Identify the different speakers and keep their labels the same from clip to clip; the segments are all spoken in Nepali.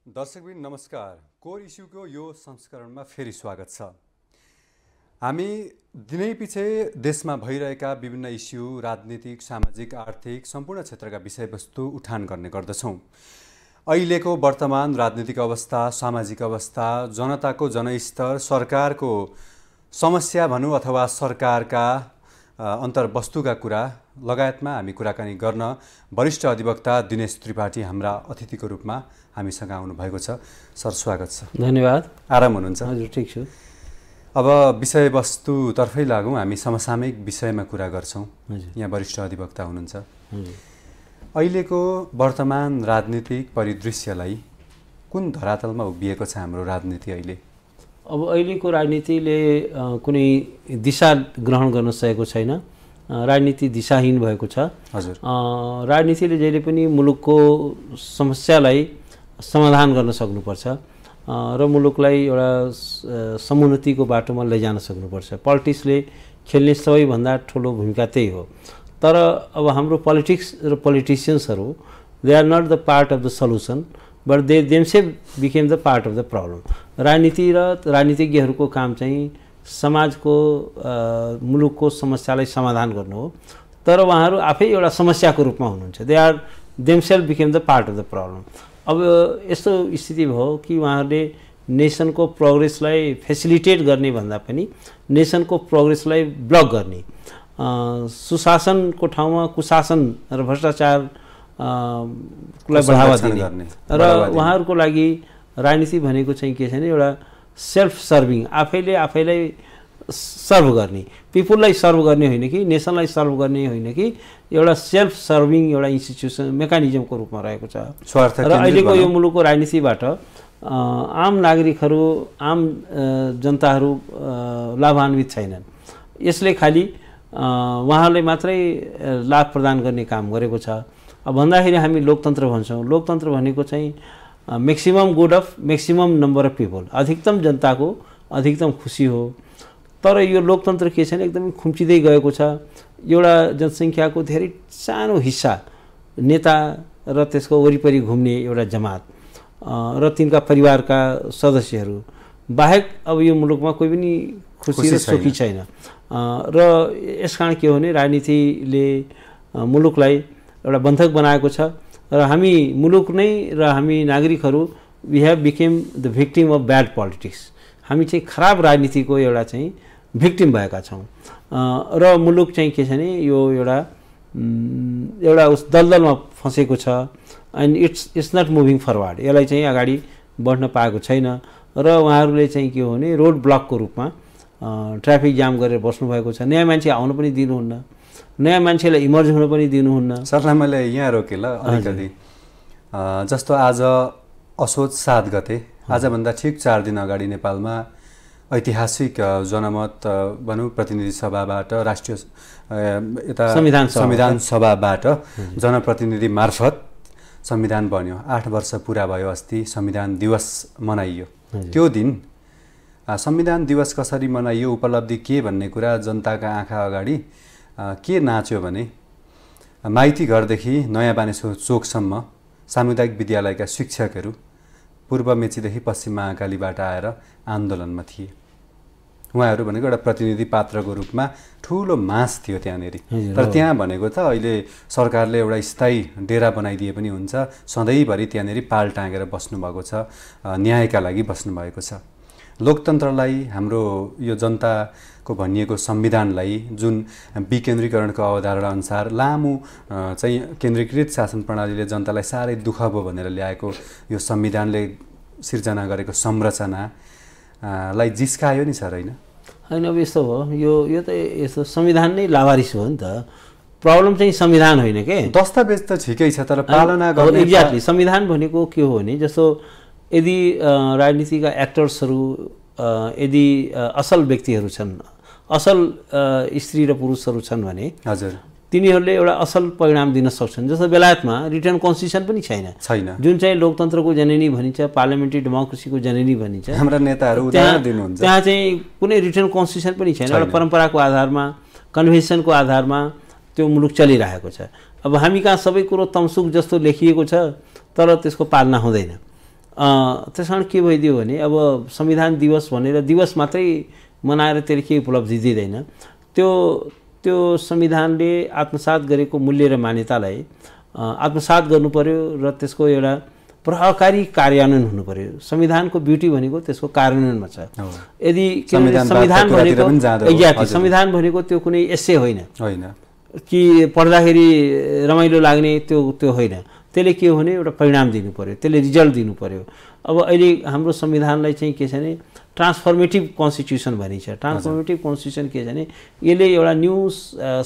Speaker 1: दर्शकबिन नमस्कार। कोर इस्युको यो संस्करणमा फेरि स्वागत छ। हामी दिनैपिछे देशमा भइरहेका विभिन्न इस्यु, राजनीतिक, सामाजिक, आर्थिक सम्पूर्ण क्षेत्रका विषयवस्तु उठान गर्ने गर्दछौँ। अहिलेको वर्तमान राजनीतिक अवस्था, सामाजिक अवस्था, जनताको जनस्तर, सरकारको समस्या भनौँ अथवा सरकारका अन्तर्वस्तुका कुरा लगायतमा हामी कुराकानी गर्न वरिष्ठ अधिवक्ता दिनेश त्रिपाठी हाम्रा अतिथिको रूपमा हामीसँग आउनु भएको छ। सर, स्वागत छ।
Speaker 2: धन्यवाद।
Speaker 1: आराम हुनुहुन्छ?
Speaker 2: हजुर, ठिक छु।
Speaker 1: अब विषयवस्तुतर्फै लागौँ। हामी समसामयिक विषयमा कुरा गर्छौँ। यहाँ वरिष्ठ अधिवक्ता हुनुहुन्छ। अहिलेको वर्तमान राजनीतिक परिदृश्यलाई कुन धरातलमा उभिएको छ हाम्रो राजनीति अहिले?
Speaker 2: अब अहिलेको राजनीतिले कुनै दिशा ग्रहण गर्न सकेको छैन। राजनीति दिशाहीन भएको छ।
Speaker 1: हजुर।
Speaker 2: राजनीतिले जहिले पनि मुलुकको समस्यालाई समाधान गर्न सक्नुपर्छ र मुलुकलाई एउटा समुन्नतिको बाटोमा लैजान सक्नुपर्छ। पोलिटिक्सले खेल्ने सबैभन्दा ठुलो भूमिका त्यही हो। तर अब हाम्रो पोलिटिक्स र पोलिटिसियन्सहरू they are not the part of the solution but they themselves became the part of the problem. राजनीति र राजनीतिज्ञहरूको काम चाहिँ समाजको मुलुकको समस्यालाई समाधान गर्नु हो, तर उहाँहरू आफै एउटा समस्याको रूपमा हुनुहुन्छ। They are themselves became the part of the problem. अब यस्तो स्थिति भयो कि उहाँहरूले नेसनको प्रोग्रेसलाई फेसिलिटेट गर्ने भन्दा पनि नेसनको प्रोग्रेसलाई ब्लक गर्ने, सुशासनको ठाउँमा कुशासन र भ्रष्टाचार लाई बढावा दिने र उहाँहरूको लागि राजनीति भनेको चाहिँ के छ भने एउटा सेल्फ सर्भिङ, आफैलाई सर्भ गर्ने, पिपुललाई सर्भ गर्ने होइन कि नेसनलाई सर्भ गर्ने होइन कि एउटा सेल्फ सर्भिङ एउटा इन्स्टिट्युसन मेकानिजमको रूपमा रहेको छ। र अहिलेको यो मुलुकको राजनीतिबाट आम नागरिकहरू, आम जनताहरू लाभान्वित छैनन्। यसले खालि उहाँहरूलाई मात्रै लाभ प्रदान गर्ने काम गरेको छ। अब भन्दाखेरि हामी लोकतन्त्र भन्छौँ। लोकतन्त्र भनेको चाहिँ maximum good of maximum number of people, अधिकतम जनताको अधिकतम खुसी हो। तर यो लोकतन्त्र के छैन, एकदमै खुम्चिँदै गएको छ। एउटा जनसङ्ख्याको धेरै सानो हिस्सा नेता र त्यसको वरिपरि घुम्ने एउटा जमात र तिनका परिवारका सदस्यहरू बाहेक अब यो मुलुकमा कोही पनि खुसी र सुखी छैन। र यसकारण के हो भने राजनीतिले मुलुकलाई एउटा बन्धक बनाएको छ र हामी मुलुक नै र हामी नागरिकहरू we have become the victim of bad politics. हामी चाहिँ खराब राजनीतिको एउटा चाहिँ भिक्टिम भएका छौँ र मुलुक चाहिँ के छ भने यो एउटा उस दलदलमा फँसेको छ and it's not moving forward. यसलाई चाहिँ अगाडि बढ्न पाएको छैन र उहाँहरूले चाहिँ के हो भने रोड ब्लकको रूपमा ट्राफिक जाम गरेर बस्नुभएको छ। नयाँ मान्छे आउन पनि दिनुहुन्न, नयाँ मान्छेलाई इमर्ज हुन पनि दिनुहुन्न।
Speaker 1: सरलाई मैले यहाँ रोकेँ ल अलिकति। जस्तो आज असोज 7 गते, आजभन्दा ठिक 4 दिन अगाडि नेपालमा ऐतिहासिक जनमत भनौँ प्रतिनिधि सभाबाट राष्ट्रिय संविधान सभाबाट जनप्रतिनिधि मार्फत संविधान बन्यो। 8 वर्ष पुरा भयो। अस्ति संविधान दिवस मनाइयो। त्यो दिन संविधान दिवस कसरी मनाइयो, उपलब्धि के भन्ने कुरा जनताका आँखा अगाडि के नाच्यो भने माइती घरदेखि नयाँ बानेश्वर चोकसम्म सामुदायिक विद्यालयका शिक्षकहरू पूर्व मेचीदेखि पश्चिम महाकालीबाट आएर आन्दोलनमा थिए। उहाँहरू भनेको एउटा प्रतिनिधि पात्रको रूपमा ठुलो मास थियो त्यहाँनिर। तर त्यहाँ भनेको त अहिले सरकारले एउटा स्थायी डेरा बनाइदिए पनि हुन्छ, सधैँभरि त्यहाँनिर पाल टाँगेर बस्नुभएको छ, न्यायका लागि बस्नुभएको छ। लोकतन्त्रलाई, हाम्रो यो जनताको भनिएको संविधानलाई जुन विकेन्द्रीकरणको अवधारणा अनुसार लामो चाहिँ केन्द्रीकृत शासन प्रणालीले जनतालाई साह्रै दुःख भयो भनेर ल्याएको यो संविधानले सिर्जना गरेको संरचनालाई जिस्कायो नि सर, होइन?
Speaker 2: होइन, अब यस्तो हो, यो त यस्तो संविधान नै लावारिस हो नि त। प्रब्लम चाहिँ संविधान होइन के,
Speaker 1: दस्तावेज त ठिकै छ तर पालना गर्ने।
Speaker 2: एक्ज्याक्टली। संविधान भनेको के हो भने जस्तो यदि राजनीतिका एक्टर्सहरू यदि असल व्यक्तिहरू छन्, असल स्त्री र पुरुषहरू छन् भने
Speaker 1: हजुर
Speaker 2: तिनीहरूले एउटा असल परिणाम दिन सक्छन्। जस्तो बेलायतमा रिटर्न कन्स्टिट्युसन पनि छैन, जुन चाहिँ लोकतन्त्रको जननी भनिन्छ, पार्लियामेन्ट्री डेमोक्रेसीको जननी भनिन्छ।
Speaker 1: हाम्रा नेताहरू उदाहरण दिनुहुन्छ।
Speaker 2: त्यहाँ चाहिँ कुनै रिटर्न कन्स्टिट्युसन पनि छैन। एउटा परम्पराको आधारमा, कन्भेन्सनको आधारमा त्यो मुलुक चलिरहेको छ। अब हामी कहाँ सबै कुरो तमसुक जस्तो लेखिएको छ तर त्यसको पालना हुँदैन। त्यस कारण के भइदियो भने अब संविधान दिवस भनेर दिवस मात्रै मनाएर त्यसले केही उपलब्धि दिँदैन। त्यो संविधानले आत्मसात गरेको मूल्य र मान्यतालाई आत्मसात गर्नु पर्यो र त्यसको एउटा प्रभावकारी कार्यान्वयन हुनु पर्यो। संविधानको ब्युटी भनेको त्यसको कार्यान्वयनमा छ। यदि संविधान भनेको त्यो कुनै एसे होइन कि पढ्दाखेरि रमाइलो लाग्ने त्यो होइन। त्यसले के हो भने एउटा परिणाम दिनु पर्यो, त्यसले रिजल्ट दिनु पर्यो। अब अहिले हाम्रो संविधानलाई चाहिँ के छ भने ट्रान्सफर्मेटिभ कन्स्टिट्युसन भनिन्छ। ट्रान्सफर्मेटिभ कन्स्टिट्युसन के छ भने यसले एउटा new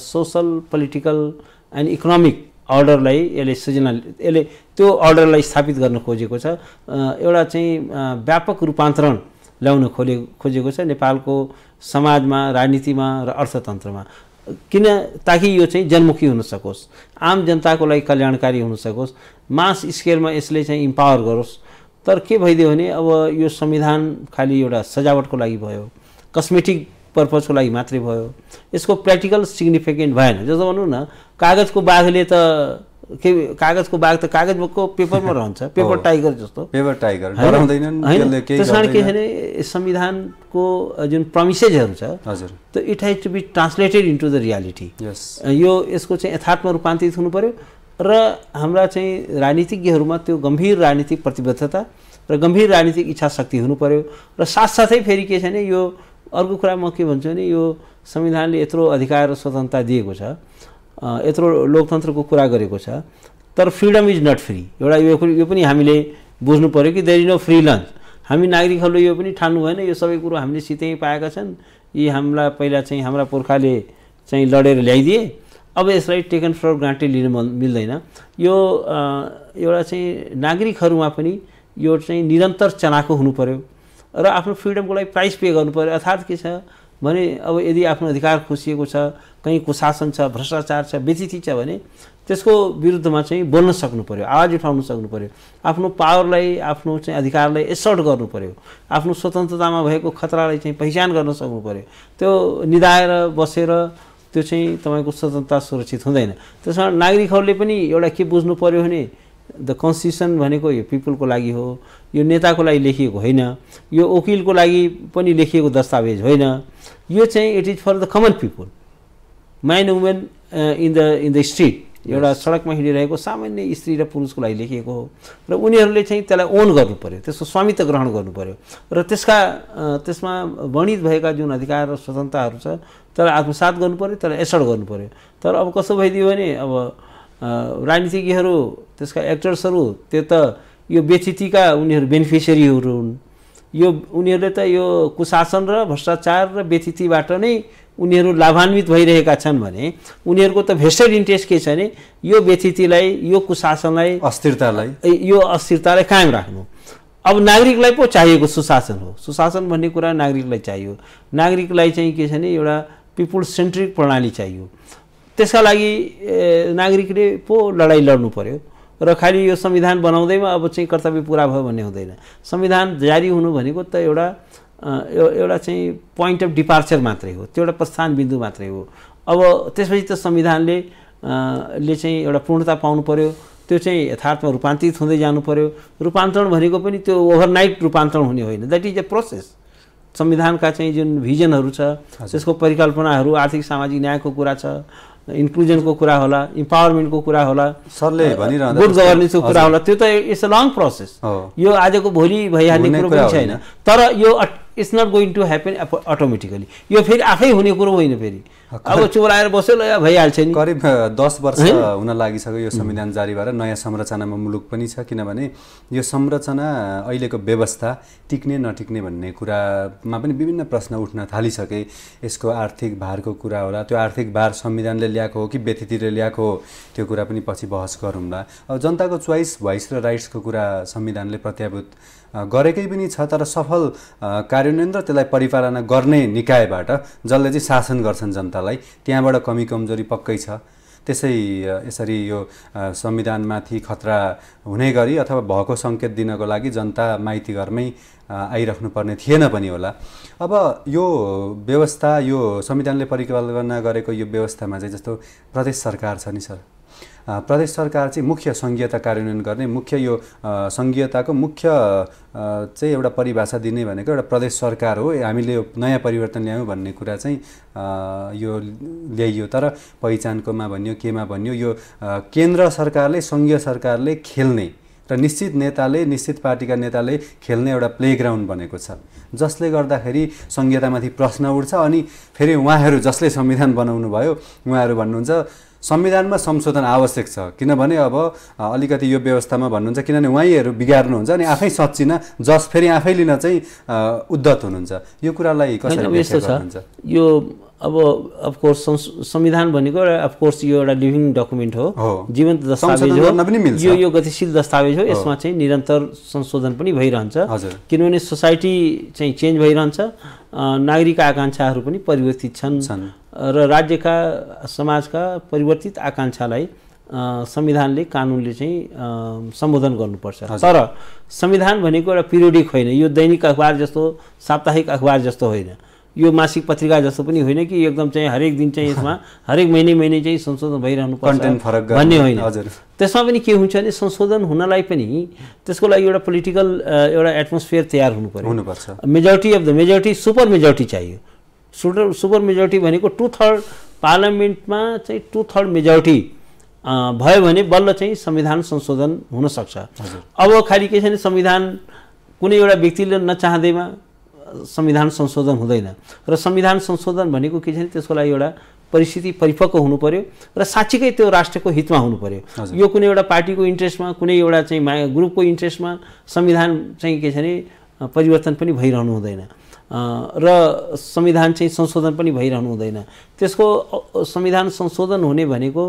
Speaker 2: social political and economic अर्डरलाई यसले त्यो अर्डरलाई स्थापित गर्न खोजेको छ। एउटा चाहिँ व्यापक रूपान्तरण ल्याउन खोजेको छ नेपालको समाजमा, राजनीतिमा र अर्थतन्त्रमा। किन? ताकि यो चाहिँ जनमुखी हुन सकोस्, आम जनताको लागि कल्याणकारी हुन सकोस्, मास स्केलमा यसले चाहिँ इम्पावर गरोस्। तर के भइदियो भने अब यो संविधान खालि एउटा सजावटको लागि भयो, कस्मेटिक पर्पजको लागि मात्रै भयो, यसको प्र्याक्टिकल सिग्निफिकेन्ट भएन। जस्तो भनौँ न कागजको बाघले त कागजको बाघ त कागजको पेपरमा रहन्छ, पेपर टाइगर जस्तो।
Speaker 1: पेपर टाइगर डराउँदैनन् त्यसले केही
Speaker 2: त्यस कारण के छ भने संविधानको जुन प्रमिसेसहरू छ
Speaker 1: हजुर
Speaker 2: त it has to be translated into the reality. यसको चाहिँ यथार्थमा रूपान्तरित हुनु पर्यो र हाम्रा चाहिँ राजनीतिज्ञहरूमा त्यो गम्भीर राजनीतिक प्रतिबद्धता र गम्भीर राजनीतिक इच्छा शक्ति हुनु पर्यो। र साथसाथै फेरि के छ भने यो अर्को कुरा म के भन्छु भने यो संविधानले यत्रो अधिकार र स्वतन्त्रता दिएको छ, यत्रो लोकतन्त्रको कुरा गरेको छ, तर फ्रिडम इज नट फ्री। एउटा यो पनि हामीले बुझ्नु पर्यो कि there is no free lunch. हामी नागरिकहरूले यो पनि ठान्नु भएन यो सबै कुरो हामीले सिधै पाएका छन्, यी हामीलाई पहिला चाहिँ हाम्रा पुर्खाले चाहिँ लडेर ल्याइदिए, अब यसलाई टेकन फर ग्रान्टेड लिन मिल्दैन। यो एउटा चाहिँ नागरिकहरूमा पनि यो चाहिँ निरन्तर चनाखो हुनु पर्यो र आफ्नो फ्रिडमको लागि प्राइस पे गर्नु पर्यो। अर्थात् के छ भने अब यदि आफ्नो अधिकार खोसिएको छ, कहीँ कुशासन छ, भ्रष्टाचार छ, बेइज्जती छ भने त्यसको विरुद्धमा चाहिँ बोल्न सक्नु पर्यो, आवाज उठाउन सक्नु पर्यो, आफ्नो पावरलाई, आफ्नो चाहिँ अधिकारलाई एसर्ट गर्नु पर्यो, आफ्नो स्वतन्त्रतामा भएको खतरालाई चाहिँ पहिचान गर्न सक्नु पर्यो। त्यो निदाएर बसेर त्यो चाहिँ तपाईँको स्वतन्त्रता सुरक्षित हुँदैन। त्यस कारण नागरिकहरूले पनि एउटा के बुझ्नु पर्यो भने द कन्स्टिट्युसन भनेको यो पिपलको लागि हो, यो नेताको लागि लेखिएको होइन, यो वकिलको लागि पनि लेखिएको दस्तावेज होइन, यो चाहिँ it is for the common people, man women in the street. एउटा सडकमा हिँडिरहेको सामान्य स्त्री र पुरुषको लागि लेखिएको हो र उनीहरूले चाहिँ त्यसलाई ओन गर्नु पर्यो, त्यसको स्वामित्व ग्रहण गर्नु पर्यो र त्यसमा वर्णित भएका जुन अधिकार र स्वतन्त्रताहरू छ त्यसलाई आत्मसात गर्नु पर्यो, त्यसलाई एसर्ट गर्नु पर्यो। तर अब कस्तो भइदियो भने अब राजनीतिज्ञहरू, त्यसका एक्टर्सहरू त्यो त यो बेइज्जतीका उनीहरू बेनिफिसियरीहरू हुन्। यो उनीहरूले त यो कुशासन र भ्रष्टाचार र बेइज्जतीबाट नै उनीहरू लाभान्वित भइरहेका छन् भने उनीहरूको त भेस्टेड इन्ट्रेस्ट के छ भने यो बेइज्जतीलाई, यो कुशासनलाई, यो अस्थिरतालाई कायम राख्नु। अब नागरिकलाई पो चाहिएको सुशासन हो। सुशासन भन्ने कुरा नागरिकलाई चाहियो। नागरिकलाई चाहिँ के छ भने एउटा पिपुल सेन्ट्रिक प्रणाली चाहियो। त्यसका लागि नागरिकले पो लडाइँ लड्नु पर्यो र खालि यो संविधान बनाउँदैमा अब चाहिँ कर्तव्य पुरा भयो भन्ने हुँदैन। संविधान जारी हुनु भनेको त एउटा चाहिँ पोइन्ट अफ डिपार्चर मात्रै हो, त्यो एउटा प्रस्थान बिन्दु मात्रै हो। अब त्यसपछि त संविधानले चाहिँ एउटा पूर्णता पाउनु पर्यो, त्यो चाहिँ यथार्थमा रूपान्तरित हुँदै जानु पर्यो। रूपान्तरण भनेको पनि त्यो ओभरनाइट रूपान्तरण हुने होइन, द्याट इज अ प्रोसेस। संविधानका चाहिँ जुन भिजनहरू छ, त्यसको परिकल्पनाहरू, आर्थिक सामाजिक न्यायको कुरा छ, इन्क्लुजनको कुरा होला, इम्पावरमेन्टको कुरा होला,
Speaker 1: सरले भनिरहँदा
Speaker 2: गुड गभर्नेन्सको कुरा होला, त्यो त इट्स अ लङ प्रोसेस। यो आजको भोलि भइहाल्ने कुरो पनि छैन। तर यो it's not going to happen automatically. यो फेरि आफै हुने कुरो होइन। फेरि अब चोराएर बस्यो ल भइहाल्छ नि।
Speaker 1: करिब 10 वर्ष हुन लागिसक्यो यो संविधान जारी भएर। नयाँ संरचनामा मुलुक पनि छ, किनभने यो संरचना अहिलेको व्यवस्था टिक्ने नटिक्ने भन्ने कुरामा पनि विभिन्न प्रश्न उठ्न थालिसके। यसको आर्थिक भारको कुरा होला, त्यो आर्थिक भार संविधानले ल्याएको हो कि व्यतिथिले ल्याएको हो, त्यो कुरा पनि पछि बहस गरौँला। अब जनताको चोइस, भोइस र राइट्सको कुरा संविधानले प्रत्याभूत गरेकै पनि छ, तर सफल कार्यान्वयन र त्यसलाई परिपालना गर्ने निकायबाट जसले चाहिँ शासन गर्छन् जनतालाई, त्यहाँबाट कमी कमजोरी पक्कै छ। यसरी यो संविधानमाथि खतरा हुने गरी अथवा भएको सङ्केत दिनको लागि जनता माइती घरमै आइराख्नुपर्ने थिएन पनि होला। अब यो व्यवस्था, यो संविधानले परिकल्पना गरेको यो व्यवस्थामा चाहिँ जस्तो प्रदेश सरकार छ नि सर, प्रदेश सरकार चाहिँ मुख्य संघीयता कार्यान्वयन गर्ने मुख्य यो संघीयताको मुख्य चाहिँ एउटा परिभाषा दिने भनेको एउटा प्रदेश सरकार हो। हामीले यो नयाँ परिवर्तन ल्यायौँ भन्ने कुरा चाहिँ यो ल्याइयो। तर पहिचानकोमा भन्यो केमा भन्यो यो केन्द्र सरकारले संघीय सरकारले खेल्ने र निश्चित नेताले निश्चित पार्टीका नेताले खेल्ने एउटा प्लेग्राउन्ड बनेको छ, जसले गर्दाखेरि संघीयतामाथि प्रश्न उठ्छ। अनि फेरि उहाँहरू जसले संविधान बनाउनु भयो उहाँहरू भन्नुहुन्छ संविधानमा संशोधन आवश्यक छ, किनभने अब अलिकति यो व्यवस्थामा भन्नुहुन्छ, किनभने उहाँहरू बिगार्नुहुन्छ अनि आफै सच्चिन जस फेरि आफै लिन चाहिँ उद्धत हुनुहुन्छ। यो कुरालाई कसरी व्याख्या गर्नुहुन्छ?
Speaker 2: यो अब अफकोर्स संविधान भनेको अफकोर्स यो एउटा लिभिङ डकुमेन्ट हो, जीवन्त दस्तावेज हो, यो गतिशील दस्तावेज हो। यसमा चाहिँ निरन्तर संशोधन पनि भइरहन्छ, किनभने सोसाइटी चाहिँ चेन्ज भइरहन्छ, नागरिक आकाङ्क्षाहरू पनि परिवर्तित छन् र राज्यका समाजका परिवर्तित आकाङ्क्षालाई संविधानले कानुनले चाहिँ सम्बोधन गर्नुपर्छ। तर संविधान भनेको एउटा पिरियोडिक होइन, यो दैनिक अखबार जस्तो साप्ताहिक अखबार जस्तो होइन, यो मासिक पत्रिका जस्तो पनि होइन कि एकदम चाहिँ हरेक दिन चाहिँ यसमा हरेक महिने चाहिँ संशोधन भइरहनु पर्छ भन्ने होइन। त्यसमा पनि के हुन्छ भने संशोधन हुनलाई पनि त्यसको लागि एउटा पोलिटिकल एउटा एटमोस्फियर तयार हुनुपर्छ। Majority of the majority super majority चाहियो। सुपर मेजोरिटी भनेको 2/3 पार्लियामेन्टमा चाहिँ 2/3 मेजोरिटी भयो भने बल्ल चाहिँ संविधान संशोधन हुन सक्छ। अब खालि के छ भने संविधान कुनै एउटा व्यक्तिले नचाहँदैमा संविधान संशोधन हुँदैन र संविधान संशोधन भनेको के छ भने त्यसको लागि एउटा परिस्थिति परिपक्व हुनु पर्यो र साँच्चीकै त्यो राष्ट्रको हितमा हुनु पर्यो। यो कुनै एउटा पार्टीको इन्ट्रेस्टमा कुनै एउटा चाहिँ ग्रुपको इन्ट्रेस्टमा संविधान चाहिँ के छ भने परिवर्तन पनि भइरहनु हुँदैन र संविधान चाहिँ संशोधन पनि भइरहनु हुँदैन। त्यसको संविधान संशोधन हुने भनेको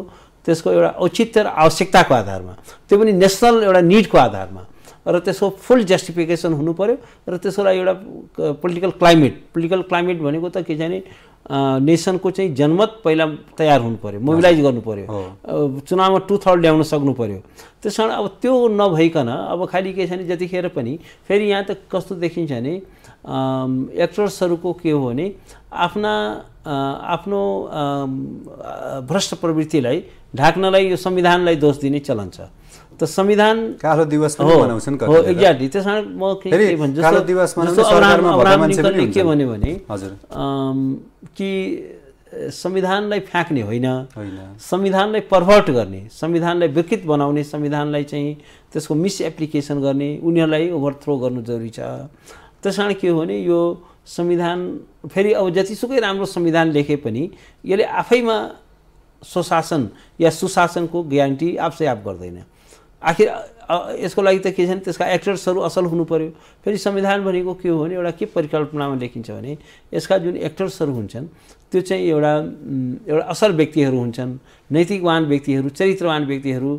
Speaker 2: त्यसको एउटा औचित्य र आवश्यकताको आधारमा, त्यो पनि नेसनल एउटा निडको आधारमा र त्यसको फुल जस्टिफिकेसन हुनु पर्यो र त्यसको लागि एउटा पोलिटिकल क्लाइमेट भनेको त के छ भने नेसनको चाहिँ जनमत पहिला तयार हुनु पर्यो, मोबिलाइज गर्नु पर्यो, चुनावमा 2/3 ल्याउन सक्नु पर्यो। त्यस कारण अब त्यो नभइकन अब खालि के छ भने जतिखेर पनि फेरि यहाँ त कस्तो देखिन्छ भने एक्टर्सहरूको के हो भने आफ्नो भ्रष्ट प्रवृत्तिलाई ढाक्नलाई यो संविधानलाई दोष दिने चलन छ। त संविधान
Speaker 1: कालो दिवस पनि मनाउँछन्
Speaker 2: हो एक्ज्याक्टली। त्यस कारण म के भन्छु
Speaker 1: कालो दिवस मनाउने सरकारमा भएका मान्छे पनि
Speaker 2: के भन्यो भने हजुर कि संविधानलाई फ्याँक्ने होइन, संविधानलाई पर्भर्ट गर्ने, संविधानलाई विकृत बनाउने, संविधानलाई चाहिँ त्यसको मिसएप्लिकेसन गर्ने, उनीहरूलाई ओभरथ्रो गर्नु जरुरी छ। त्यस कारण के हो भने यो संविधान फेरि अब जतिसुकै राम्रो संविधान लेखे पनि यसले आफैमा स्वशासन या सुशासनको ग्यारेन्टी आफै आफ गर्दैन। आखिर यसको लागि त के छ भने त्यसका एक्टर्सहरू असल हुनु पर्यो। फेरि संविधान भनेको के हो भने एउटा के परिकल्पनामा लेखिन्छ भने यसका जुन एक्टर्सहरू हुन्छन् त्यो चाहिँ एउटा असल व्यक्तिहरू हुन्छन्, नैतिकवान व्यक्तिहरू, चरित्रवान व्यक्तिहरू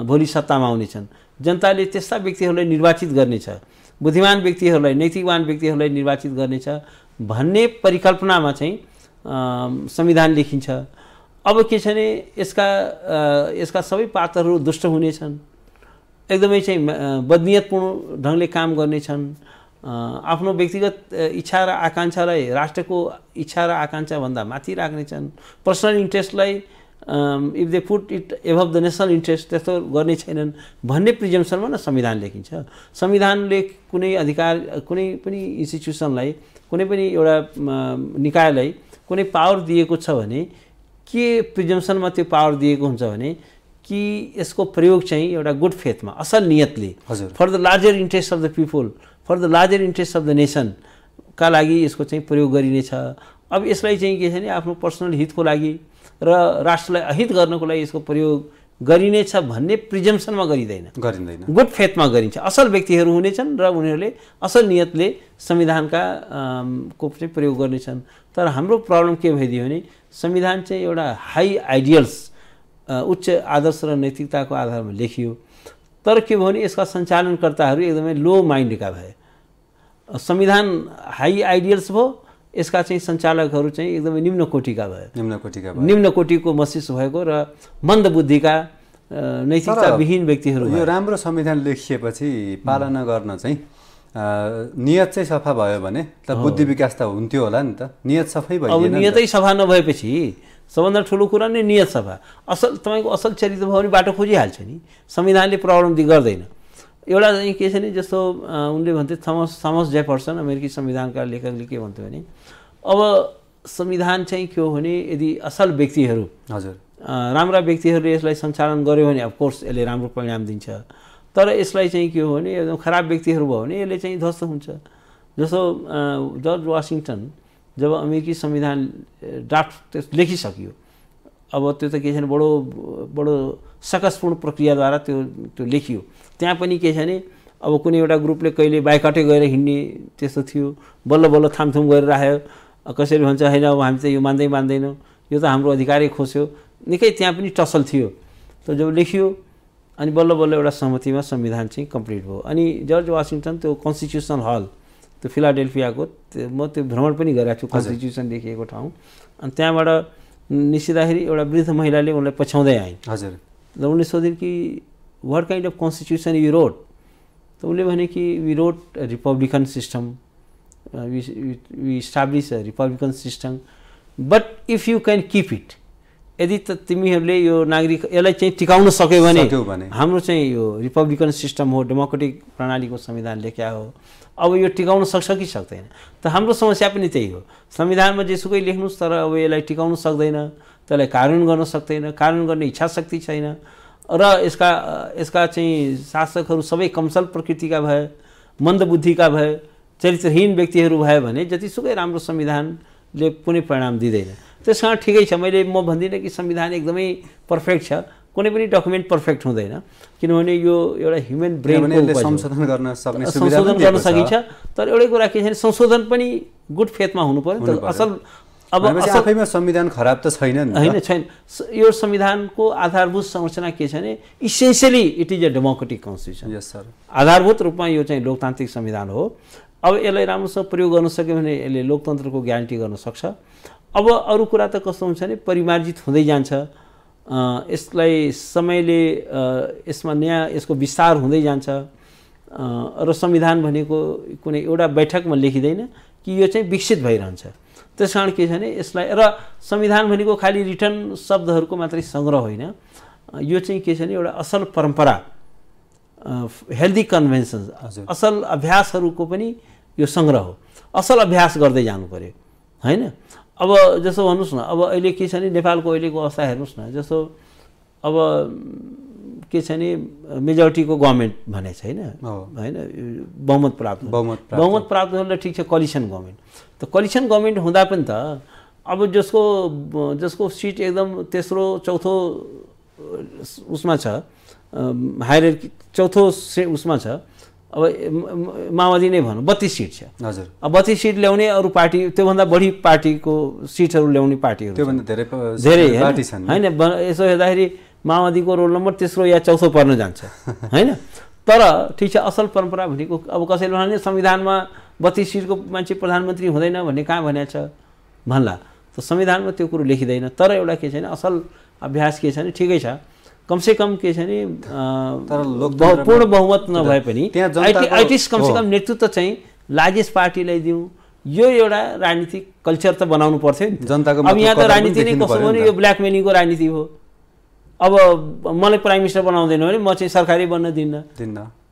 Speaker 2: भोलि सत्तामा आउनेछन्। जनताले त्यस्ता व्यक्तिहरूलाई निर्वाचित गर्नेछ, बुद्धिमान व्यक्तिहरूलाई, नैतिकवान व्यक्तिहरूलाई निर्वाचित गर्नेछ भन्ने परिकल्पनामा चाहिँ संविधान लेखिन्छ। अब के छ भने यसका सबै पात्रहरू दुष्ट हुनेछन्, एकदमै चाहिँ बदनियतपूर्ण ढङ्गले काम गर्नेछन्, आफ्नो व्यक्तिगत इच्छा र आकाङ्क्षालाई राष्ट्रको इच्छा र आकाङ्क्षाभन्दा माथि राख्नेछन्, पर्सनल इन्ट्रेस्टलाई if they put it above the national interest त्यस्तो गर्ने छैनन् भन्ने प्रिजम्सनमा न संविधान लेखिन्छ। संविधानले कुनै अधिकार, कुनै पनि इन्स्टिट्युसनलाई, कुनै पनि एउटा निकायलाई कुनै पावर दिएको छ भने के प्रिजम्सनमा त्यो पावर दिएको हुन्छ भने कि यसको प्रयोग चाहिँ एउटा गुड फेथमा, असल नियतले, for the larger interest of the people, for the larger interest of the नेसनका लागि यसको चाहिँ प्रयोग गरिनेछ। अब यसलाई चाहिँ के छ भने आफ्नो पर्सनल हितको लागि र राष्ट्रलाई अहित गर्नको लागि यसको प्रयोग गरिनेछ भन्ने प्रिजम्सनमा गरिँदैन, गुड फेथमा गरिन्छ। असल व्यक्तिहरू हुनेछन् र उनीहरूले असल नियतले संविधानका को चाहिँ प्रयोग गर्नेछन्। तर हाम्रो प्रब्लम के भइदियो भने संविधान चाहिँ एउटा हाई आइडियल्स, उच्च आदर्श र नैतिकताको आधारमा लेखियो, तर के भयो भने यसका सञ्चालनकर्ताहरू एकदमै लो माइन्डका भए। संविधान हाई आइडियल्स भयो, यसका चाहिँ सञ्चालकहरू चाहिँ एकदमै निम्न कोटिका भए, निम्न कोटिको मस्तिष्क भएको र मन्द बुद्धिका नैतिकताविहीन व्यक्तिहरू।
Speaker 1: यो राम्रो संविधान लेखिएपछि पालना गर्न चाहिँ नियत चाहिँ सफा भयो भने त बुद्धि विकास त हुन्थ्यो होला नि त। नियत सफै भयो,
Speaker 2: अब नियतै सफा नभएपछि सबभन्दा ठुलो कुरा नै नियत सफा। असल तपाईँको असल चरित्र भयो भने बाटो खोजिहाल्छ नि, संविधानले प्रब्लम गर्दैन। एउटा चाहिँ के छ नि, जस्तो उनले भन्थे थमस जेफरसन अमेरिकी संविधानका लेखकले के भन्थ्यो भने अब संविधान चाहिँ के हो भने यदि असल व्यक्तिहरू,
Speaker 1: हजुर,
Speaker 2: राम्रा व्यक्तिहरूले यसलाई सञ्चालन गर्यो भने अफकोर्स यसले राम्रो परिणाम दिन्छ, तर यसलाई चाहिँ के हो भने एकदम खराब व्यक्तिहरू भयो भने यसले चाहिँ ध्वस्त हुन्छ। जस्तो जर्ज वासिङटन जब अमेरिकी संविधान ड्राफ्ट लेखिसक्यो, अब त्यो त के छ भने बडो सकसपूर्ण प्रक्रियाद्वारा त्यो लेखियो। त्यहाँ पनि के छ भने अब कुनै एउटा ग्रुपले कहिले बाइकटे गएर हिँड्ने त्यस्तो थियो, बल्ल बल्ल थामथुम गरेर राख्यो। कसैले भन्छ होइन अब हामी त यो मान्दैनौँ, यो त हाम्रो अधिकारै खोस्यो, निकै त्यहाँ पनि टसल थियो। त जब लेखियो अनि बल्ल बल्ल एउटा सहमतिमा संविधान चाहिँ कम्प्लिट भयो। अनि जर्ज वासिङटन त्यो कन्स्टिट्युसनल हल, त्यो फिलाडेल्फियाको, म त्यो भ्रमण पनि गरेको छु कन्स्टिट्युसन लेखिएको ठाउँ। अनि त्यहाँबाट निस्किँदाखेरि एउटा वृद्ध महिलाले उनलाई पछ्याउँदै आइन्।
Speaker 1: हजुर,
Speaker 2: र उनले सोधिन् कि what kind of constitution you wrote? त उनले भने कि we wrote republican system, we establish a republican system, but if you can keep it, यदि त तिमीहरूले यो नागरिक यसलाई चाहिँ टिकाउन सक्यो भने हाम्रो चाहिँ यो रिपब्लिकन सिस्टम हो, डेमोक्रेटिक प्रणालीको संविधान लेख्या हो, अब यो टिकाउन सक्छ कि सक्दैन? त हाम्रो समस्या पनि त्यही हो, संविधानमा जेसुकै लेख्नुहोस् तर अब यसलाई टिकाउन सक्दैन, त्यसलाई कानुन गर्न सक्दैन, कानुन गर्ने इच्छा शक्ति छैन, र यसका चाहिँ शासकहरू सबै कमसल प्रकृतिका भए, मन्दबुद्धिका भए, चरित्रहीन व्यक्तिहरू भए भने जतिसुकै राम्रो संविधानले कुनै परिणाम दिँदैन। त्यस कारण ठिकै छ, म भन्दिनँ कि संविधान एकदमै पर्फेक्ट छ, कुनै पनि डकुमेन्ट पर्फेक्ट हुँदैन, किनभने यो एउटा ह्युमन ब्रेनले
Speaker 1: संशोधन गर्न
Speaker 2: सकिन्छ। तर एउटै कुरा के छ भने संशोधन पनि गुड फेथमा हुनु पर्यो। असल
Speaker 1: अब आफैमा संविधान खराब त छैन नि,
Speaker 2: छैन। यो संविधानको आधारभूत संरचना के छ भने essentially it is a democratic constitution.
Speaker 1: Yes sir,
Speaker 2: आधारभूत रूपमा यो चाहिँ लोकतान्त्रिक संविधान हो। अब यसलाई राम्रोसँग प्रयोग गर्न सक्यो भने यसले लोकतन्त्रको ग्यारेन्टी गर्न सक्छ। अब अरू कुरा त कस्तो हुन्छ भने परिमार्जित हुँदै जान्छ, यसलाई समयले यसमा नयाँ यसको विस्तार हुँदै जान्छ, र संविधान भनेको कुनै एउटा बैठकमा लेखिँदैन कि यो चाहिँ विकसित भइरहन्छ। त्यस कारण के छ भने यसलाई, र संविधान भनेको खालि रिटर्न शब्दहरूको मात्रै सङ्ग्रह होइन, यो चाहिँ के छ भने एउटा असल परम्परा, हेल्दी कन्भेन्सन, असल अभ्यासहरूको पनि यो सङ्ग्रह हो। असल अभ्यास गर्दै जानु पर्यो होइन। अब जस्तो भन्नुहोस् न, अब अहिले के छ भने नेपालको अहिलेको अवस्था हेर्नुहोस् न, जस्तो अब के छ भने मेजोरिटीको गभर्मेन्ट भने छैन होइन, बहुमत प्राप्त होला, ठिक छ, कोलिसन गभर्मेन्ट। त कोलिसन गभर्मेन्ट हुँदा पनि त अब जसको सिट एकदम तेस्रो चौथो उसमा छ, हायरार्की चौथो उसमा छ, अब माओवादी नै भनौँ 32 सिट छ।
Speaker 1: हजुर,
Speaker 2: अब 32 सिट ल्याउने अरू पार्टी त्योभन्दा बढी पार्टीको सिटहरू ल्याउने पार्टीहरू
Speaker 1: त्योभन्दा धेरै
Speaker 2: पार्टी छन् होइन। यसो हेर्दाखेरि माओवादीको रोल नम्बर तेस्रो या चौथो पर्न जान्छ होइन। तर ठिक छ, असल परम्परा भनेको अब कसैले भने संविधानमा 32 सिटको मान्छे प्रधानमन्त्री हुँदैन भन्ने कहाँ भनेको छ भन्ला, त संविधानमा त्यो कुरो लेखिँदैन। तर एउटा के छ भने असल अभ्यास के छ भने ठिकै छ, कमसेकम के छ भने पूर्ण बहुमत नभए पनि आइटिस कमसेकम नेतृत्व चाहिँ लार्जेस्ट पार्टीलाई दिउँ, यो एउटा राजनीतिक कल्चर त बनाउनु पर्थ्यो नि जनताको। अब यहाँ त राजनीति नै कस्तो भने यो ब्ल्याकमेलिङको राजनीति हो। अब मलाई प्राइम मिनिस्टर बनाउँदैन भने म चाहिँ सरकारी बन्न दिन्न,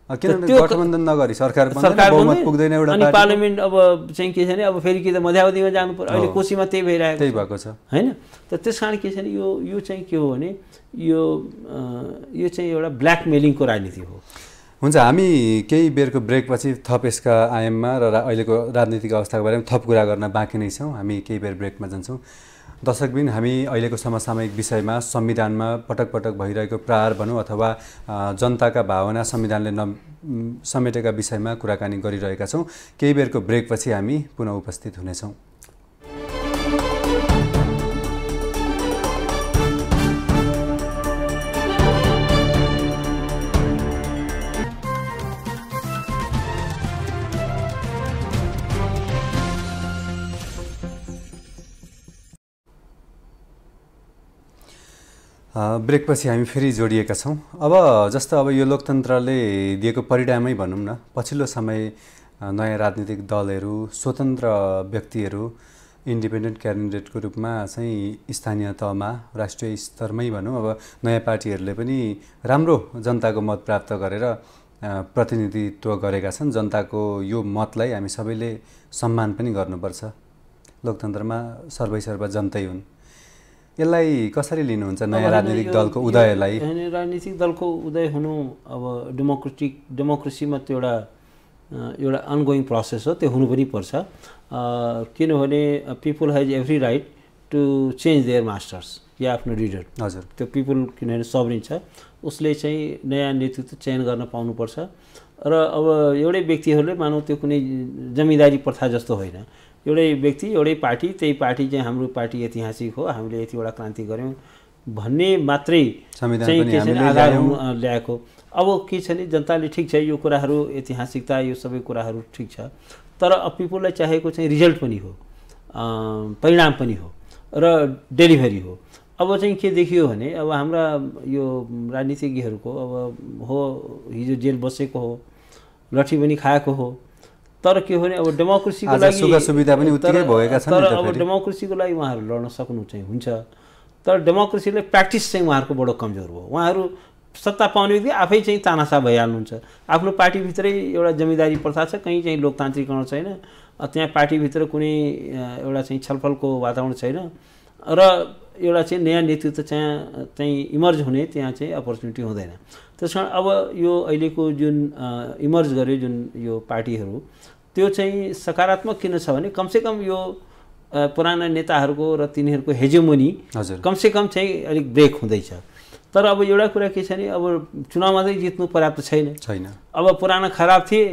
Speaker 1: गठबन्धन नगरी सरकार बहुमत पुग्दैन एउटा
Speaker 2: अनि पार्लियामेन्ट अब चाहिँ के छ भने अब फेरि कि त मध्यावधिमा जानु पर्यो। अहिले कोशीमा त्यही
Speaker 1: भएको छ
Speaker 2: होइन। त त्यस कारण के छ भने यो चाहिँ के हो भने यो चाहिँ एउटा ब्ल्याकमेलिङको राजनीति हो।
Speaker 1: हुन्छ, हामी केही बेरको ब्रेकपछि थप यसका आयाममा र अहिलेको राजनीतिक अवस्थाको बारेमा थप कुरा गर्न बाँकी नै छौँ। हामी केही बेर ब्रेकमा जान्छौँ। दर्शकबिन, हामी अहिलेको समसामयिक विषयमा संविधानमा पटक पटक भइरहेको प्रहार भनौँ अथवा जनताका भावना संविधानले समेटेका विषयमा कुराकानी गरिरहेका छौँ। केही बेरको ब्रेकपछि हामी पुनः उपस्थित हुनेछौँ। ब्रेकपछि हामी फेरि जोडिएका छौँ। अब जस्तो अब यो लोकतन्त्रले दिएको परिणामै भनौँ न, पछिल्लो समय नयाँ राजनीतिक दलहरू, स्वतन्त्र व्यक्तिहरू इन्डिपेन्डेन्ट क्यान्डिडेटको रूपमा चाहिँ स्थानीय तहमा राष्ट्रिय स्तरमै भनौँ अब नयाँ पार्टीहरूले पनि राम्रो जनताको मत प्राप्त गरेर प्रतिनिधित्व गरेका छन्। जनताको यो मतलाई हामी सबैले सम्मान पनि गर्नुपर्छ। लोकतन्त्रमा सर्वैसर्व जनतै हुन्। यसलाई कसरी लिनुहुन्छ नयाँ राजनीतिक दलको उदयलाई?
Speaker 2: राजनीतिक दलको उदय हुनु अब डेमोक्रेसीमा त्यो एउटा अनगोइङ प्रोसेस हो, त्यो हुनु पनि पर्छ। किनभने people has every right to change their masters या आफ्नो लिडर।
Speaker 1: हजुर,
Speaker 2: त्यो पिपल किनभने सभरिन छ, उसले चाहिँ नयाँ नेतृत्व चयन गर्न पाउनुपर्छ। र अब एउटै व्यक्तिहरूले मानौँ त्यो कुनै जमिदारी प्रथा जस्तो होइन, एउटै व्यक्ति एउटै पार्टी, त्यही पार्टी चाहिँ हाम्रो पार्टी ऐतिहासिक हो, हामीले यतिवटा क्रान्ति गऱ्यौँ भन्ने मात्रै चाहिँ के छ आधार ल्याएको। अब के छ भने जनताले ठिक छ यो कुराहरू ऐतिहासिकता यो सबै कुराहरू ठिक छ, तर अब पिपललाई चाहेको चाहिँ रिजल्ट पनि हो, परिणाम पनि हो र डेलिभरी हो। अब चाहिँ के देखियो भने अब हाम्रा यो राजनीतिज्ञहरूको अब हो हिजो जेल बसेको हो, लट्ठी पनि खाएको हो, तर के हो भने अब डेमोक्रेसीको लागि
Speaker 1: सुविधा पनि उत्तिकै भएका छन्।
Speaker 2: तर अब डेमोक्रेसीको लागि उहाँहरू लड्न सक्नु चाहिँ हुन्छ, तर डेमोक्रेसीले प्र्याक्टिस चाहिँ उहाँहरूको बडो कमजोर भयो। उहाँहरू सत्ता पाउने बित्तिकै आफै चाहिँ तानासा भइहाल्नुहुन्छ। आफ्नो पार्टीभित्रै एउटा जमिदारी प्रथा छ, कहीँ चाहिँ लोकतान्त्रिकरण छैन, त्यहाँ पार्टीभित्र कुनै एउटा चाहिँ छलफलको वातावरण छैन र एउटा चाहिँ नयाँ नेतृत्व चाहिँ इमर्ज हुने त्यहाँ चाहिँ अपर्च्युनिटी हुँदैन। त्यस कारण अब यो अहिलेको जुन इमर्ज गर्यो जुन यो पार्टीहरू, त्यो चाहिँ सकारात्मक किन छ भने कमसेकम यो पुराना नेताहरूको र तिनीहरूको हेजेमोनी कमसेकम चाहिँ अलिक ब्रेक हुँदैछ। तर अब एउटा कुरा के छ भने अब चुनावमा चाहिँ जित्नु पर्याप्त छैन। अब पुराना खराब थिए,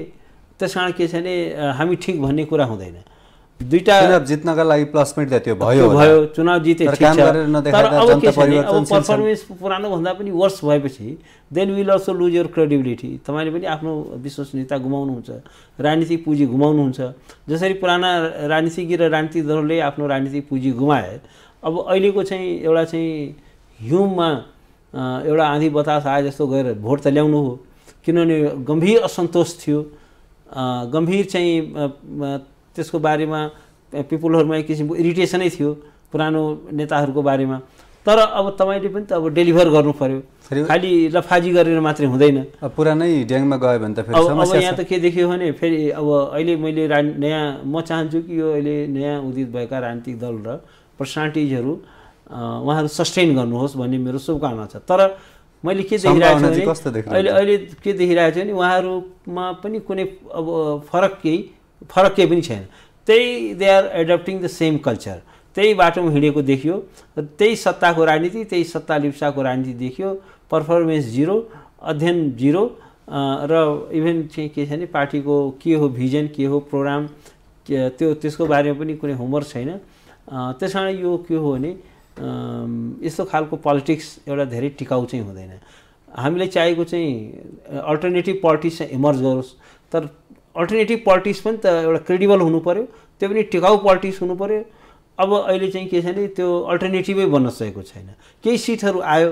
Speaker 2: त्यस कारण के छ भने हामी ठिक भन्ने कुरा हुँदैन। दुईटा
Speaker 1: चुनाव जित्नका लागि प्लस पोइन्ट त्यो भयो,
Speaker 2: चुनाव जिते ठिक छ, तर अब के छ भने अब पर्फर्मेन्स पुरानो भन्दा पनि वर्स भएपछि then will also lose your credibility. तपाईँले पनि आफ्नो विश्वसनीयता गुमाउनुहुन्छ, राजनीतिक पुँजी गुमाउनुहुन्छ। जसरी पुराना राजनीतिज्ञ र राजनीतिक दलहरूले आफ्नो राजनीतिक पुँजी गुमाए, अब अहिलेको चाहिँ एउटा चाहिँ हिउँमा एउटा आँधी बतास आए जस्तो गएर भोट त ल्याउनु हो, किनभने गम्भीर असन्तोष थियो, गम्भीर चाहिँ त्यसको बारेमा पिपुलहरूमा एक किसिमको इरिटेसनै थियो पुरानो नेताहरूको बारेमा। तर अब तपाईँले पनि त अब डेलिभर गर्नु पर्यो, खालि लफाजी गरेर मात्रै हुँदैन।
Speaker 1: पुरानै ड्याङमा गयो भने त फेरि
Speaker 2: अब यहाँ त के देखियो भने फेरि अब अहिले मैले नयाँ म चाहन्छु कि यो अहिले नयाँ उदित भएका राजनीतिक दल र पर्सनालिटिजहरू उहाँहरू सस्टेन गर्नुहोस् भन्ने मेरो शुभकामना छ। तर मैले के देखिरहेको छु भने अहिले के देखिरहेको छु भने उहाँहरूमा पनि कुनै अब फरक केही पनि छैन। त्यही they are adapting the same culture, त्यही बाटोमा हिँडेको देखियो, त्यही सत्ताको राजनीति, त्यही सत्ता लिप्साको राजनीति देखियो। पर्फर्मेन्स जिरो, अध्ययन जिरो र इभेन चाहिँ के छ भने पार्टीको के हो भिजन, के हो प्रोग्राम, त्यसको बारेमा पनि कुनै होमवर्क छैन। त्यस कारण यो के हो भने यस्तो खालको पोलिटिक्स एउटा धेरै टिकाउ चाहिँ हुँदैन। हामीलाई चाहिएको चाहिँ अल्टरनेटिभ पोलिटिक्स चाहिँ इमर्ज गरोस्, तर अल्टरनेटिभ पोलिटिक्स पनि त एउटा क्रेडिबल हुनु पऱ्यो, त्यो पनि टिकाउ पोलिटिक्स हुनु पऱ्यो। अब अहिले चाहिँ के छ भने त्यो अल्टरनेटिभै बन्न सकेको छैन। केही सिटहरू आयो,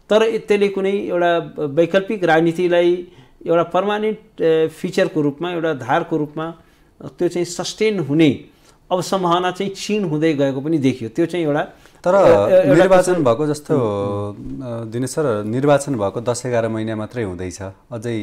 Speaker 2: तर त्यसले कुनै एउटा वैकल्पिक राजनीतिलाई एउटा पर्मानेन्ट फिचरको रूपमा, एउटा धारको रूपमा त्यो चाहिँ सस्टेन हुने अब सम्भावना चाहिँ क्षीण हुँदै गएको पनि देखियो। त्यो चाहिँ एउटा
Speaker 1: तर निर्वाचन भएको जस्तो दिनेश सर, निर्वाचन भएको 10-11 महिना मात्रै हुँदैछ, अझै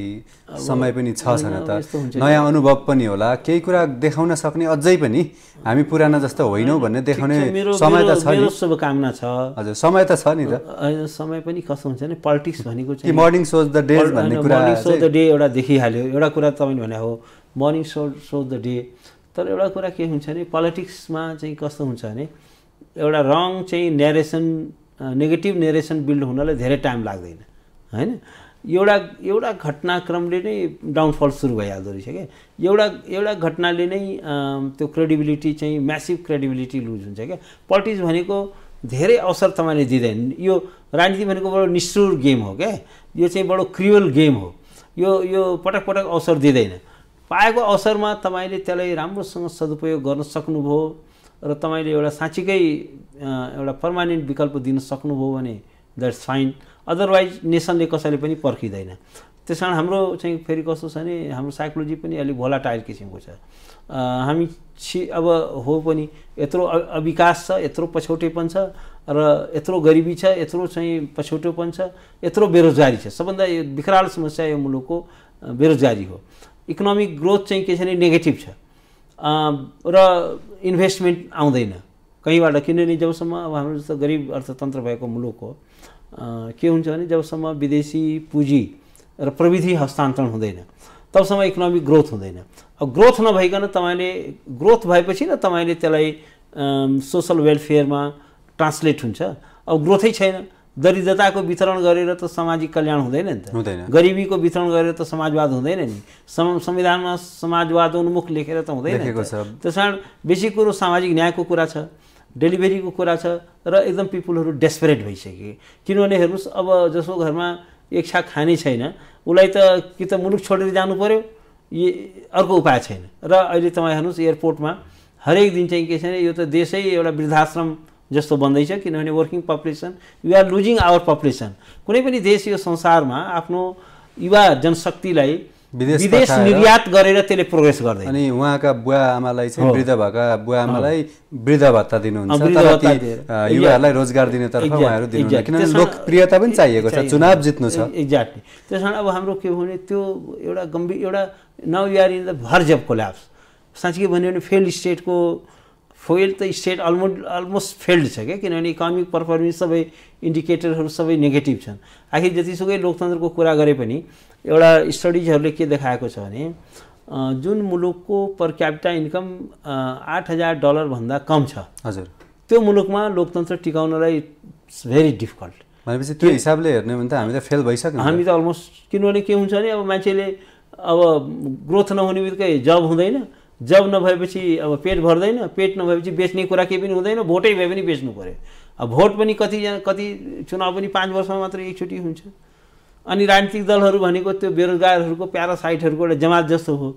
Speaker 1: समय पनि छ छैन त, नयाँ अनुभव पनि होला, केही कुरा देखाउन सक्ने अझै पनि हामी पुराना जस्तो होइनौँ भन्ने देखाउने समय त छ नि।
Speaker 2: शुभकामना छ।
Speaker 1: हजुर, समय त छ नि त।
Speaker 2: समय पनि कस्तो हुन्छ भने पोलिटिक्स भनेको
Speaker 1: चाहिँ मर्निङ सोज द डे भन्ने कुरा,
Speaker 2: मर्निङ सोज द डे एउटा देखिहाल्यो। एउटा कुरा तपाईँले भने हो मर्निङ सोज द डे, तर एउटा कुरा के हुन्छ भने पोलिटिक्समा चाहिँ कस्तो हुन्छ भने एउटा रङ चाहिँ नेरेसन, नेगेटिभ नेरेसन बिल्ड हुनलाई धेरै टाइम लाग्दैन हैन। एउटा घटनाक्रमले नै डाउनफल सुरु भइहाल्दो रहेछ क्या। एउटा घटनाले नै त्यो क्रेडिबिलिटी चाहिँ म्यासिभ क्रेडिबिलिटी लुज हुन्छ क्या। पोलिटिक्स भनेको धेरै अवसर तपाईँले दिँदैन। यो राजनीति भनेको बडो निष्ठुर गेम हो क्या, यो चाहिँ बडो क्रुअल गेम हो। यो पटक पटक अवसर दिँदैन। पाएको अवसरमा तपाईँले त्यसलाई राम्रोसँग सदुपयोग गर्न सक्नुभयो र तपाईँले एउटा साँच्चीकै एउटा पर्मानेन्ट विकल्प दिन सक्नुभयो भने द्याट्स फाइन। अदरवाइज नेसनले कसैले पनि पर्खिँदैन। त्यस कारण हाम्रो चाहिँ फेरि कस्तो छ भने हाम्रो साइकोलोजी पनि अलिक भोलाटाइल किसिमको छ। हामी अब हो पनि यत्रो अविकास छ, यत्रो पछौटेपन छ र यत्रो गरिबी छ, यत्रो चाहिँ पछौटेपन छ, यत्रो बेरोजगारी छ। सबभन्दा यो विकराल समस्या यो मुलुकको बेरोजगारी हो। इकोनोमिक ग्रोथ चाहिँ के छ भने नेगेटिभ छ र इन्भेस्टमेन्ट आउँदैन कहीँबाट। किनभने जबसम्म अब हाम्रो जस्तो गरिब अर्थतन्त्र भएको मुलुक हो, के हुन्छ भने जबसम्म विदेशी पुँजी र प्रविधि हस्तान्तरण हुँदैन तबसम्म इकोनोमिक ग्रोथ हुँदैन। अब ग्रोथ नभइकन तपाईँले ग्रोथ भएपछि न तपाईँले त्यसलाई सोसल वेलफेयरमा ट्रान्सलेट हुन्छ। अब ग्रोथै छैन, दरिद्रताको वितरण गरेर त सामाजिक कल्याण हुँदैन नि त, गरिबीको वितरण गरेर त समाजवाद हुँदैन नि, संविधानमा समाजवाद उन्मुख लेखेर त हुँदैन। त्यस कारण बेसी कुरो सामाजिक न्यायको कुरा छ, डेलिभरीको कुरा छ र एकदम पिपुलहरू डेस्परेट भइसके। किनभने हेर्नुहोस् अब जसो घरमा एक छाक खाने छैन उसलाई त कि त मुलुक छोडेर जानु पर्यो, अर्को उपाय छैन। र अहिले तपाईँ हेर्नुहोस् एयरपोर्टमा हरेक दिन चाहिँ के छैन, यो त देशै एउटा वृद्धाश्रम जस्तो बन्दैछ। किनभने working population, we are losing our population. कुनै पनि देश यो संसारमा आफ्नो युवा जनशक्तिलाई विदेश निर्यात गरेर त्यसले प्रोग्रेस गर्दैन।
Speaker 1: अनि उहाँका बुवा आमालाई चाहिँ वृद्ध भएका बुवा आमालाई वृद्ध भत्ता दिनुहुन्छ, युवाहरूलाई रोजगार दिनेतर्फ उहाँहरू दिनुहुन्छ। किनभने लोकप्रियता पनि चाहिएको छ, चुनाव जित्नु छ।
Speaker 2: एक्ज्याक्टली। त्यस कारण अब हाम्रो के भने त्यो एउटा गम्भीर एउटा now we are in the verge of collapse. साँच्चै भन्यो भने फेल्ड स्टेटको फेल्ड त स्टेट अलमोस्ट फेल्ड छ क्या। किनभने इकोनोमिक पर्फर्मेन्स सबै इन्डिकेटरहरू सबै नेगेटिभ छन्। आखिर जतिसुकै लोकतन्त्रको कुरा गरे पनि एउटा स्टडिजहरूले के देखाएको छ भने जुन मुलुकको पर क्यापिटा इन्कम $8,000 भन्दा कम छ, हजुर, त्यो मुलुकमा लोकतन्त्र टिकाउनलाई भेरी डिफिकल्ट।
Speaker 1: भनेपछि त्यो हिसाबले हेर्ने भने त हामी त फेल भइसक्यौँ।
Speaker 2: हामी त अलमोस्ट, किनभने के हुन्छ भने अब मान्छेले अब ग्रोथ नहुने बित्तिकै जब हुँदैन, जब नभएपछि अब पेट भर्दैन, पेट नभएपछि बेच्ने कुरा केही पनि हुँदैन, भोटै भए पनि बेच्नु पर्यो। अब भोट पनि कति चुनाव पनि 5 वर्षमा मात्र एकचोटि हुन्छ। अनि राजनीतिक दलहरू भनेको त्यो बेरोजगारहरूको प्यारासाइटहरूको एउटा जमात जस्तो हो।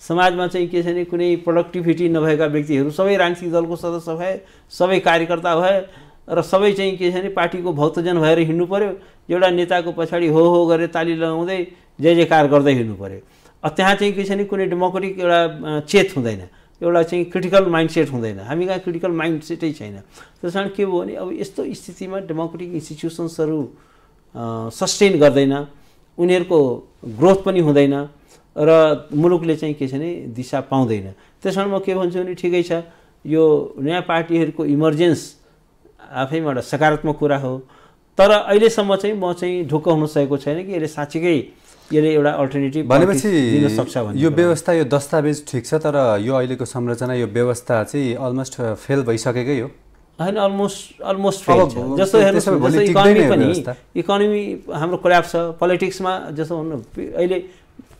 Speaker 2: समाजमा चाहिँ के छ भने कुनै प्रोडक्टिभिटी नभएका व्यक्तिहरू सबै राजनीतिक दलको सदस्य भए, सबै कार्यकर्ता भए र सबै चाहिँ के छ भने पार्टीको भक्तजन भएर हिँड्नु पर्यो। एउटा नेताको पछाडि हो हो गरेर ताली लगाउँदै जय जयकार गर्दै हिँड्नु पर्यो। त्यहाँ चाहिँ के छ भने कुनै डेमोक्रेटिक एउटा चेत हुँदैन, एउटा चाहिँ क्रिटिकल माइन्डसेट हुँदैन। हामी कहाँ क्रिटिकल माइन्डसेटै छैन। त्यस कारण के भयो भने अब यस्तो स्थितिमा डेमोक्रेटिक इन्स्टिट्युसन्सहरू सस्टेन गर्दैन, उनीहरूको ग्रोथ पनि हुँदैन र मुलुकले चाहिँ के छ भने दिशा पाउँदैन। त्यस कारण म के भन्छु भने ठिकै छ, यो नयाँ पार्टीहरूको इमर्जेन्स आफैमा एउटा सकारात्मक कुरा हो। तर अहिलेसम्म चाहिँ म चाहिँ ढुक्क हुन सकेको छैन कि यसले साँच्चीकै यसले एउटा अल्टरनेटिभ दिन सक्छ भने।
Speaker 1: यो व्यवस्था, यो दस्तावेज ठिक छ, तर यो अहिलेको संरचना, यो व्यवस्था चाहिँ अलमोस्ट फेल भइसकेकै हो।
Speaker 2: होइन, अलमोस्ट फेल छ। जस्तो हेर्नुहोस्, इकोनोमी पनि, इकोनोमी हाम्रो कोल्याप्स छ। पोलिटिक्समा जस्तो भन्नु अहिले